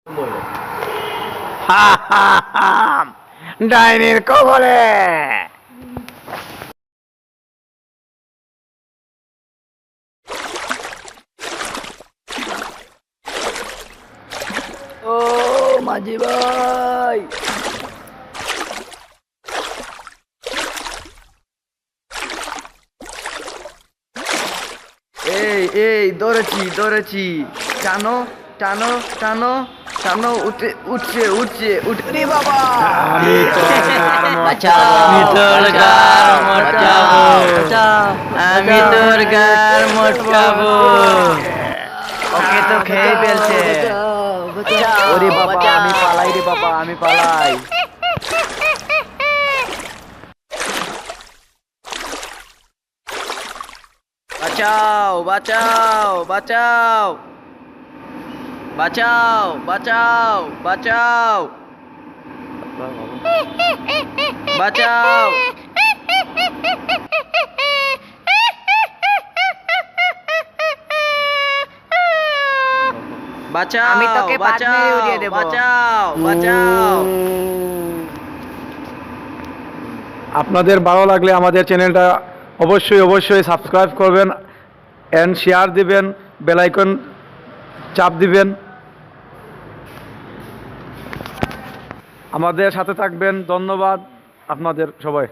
হা হা হা, ডাইনির কবলে। ও মাঝি ভাই, এই এই ধরেছি ধরেছি, টানো টানো টানো টানো, উঠছে উঠছে উঠে, রে বাবা! আমি তোর বাঁচাও, আমি তোর গার মটকাবো, আমি তোর গার মটকাবো। ওকে তো খেয়ে ফেলছে। ওরে বাবা, আমি পালাই রে বাবা, আমি পালাই। বাঁচাও বাঁচাও বাঁচাও বাঁচাও বাঁচাও বাঁচাও বাঁচাও। বাঁচাও, আমি তোকে বাদ মেরে উড়িয়ে দেবো। বাঁচাও বাঁচাও। আপনাদের ভালো লাগলে আমাদের চ্যানেলটা অবশ্যই সাবস্ক্রাইব করবেন এন্ড শেয়ার দিবেন, বেল আইকন চাপ দিবেন, আমাদের সাথে থাকবেন। ধন্যবাদ আপনাদের সবাই।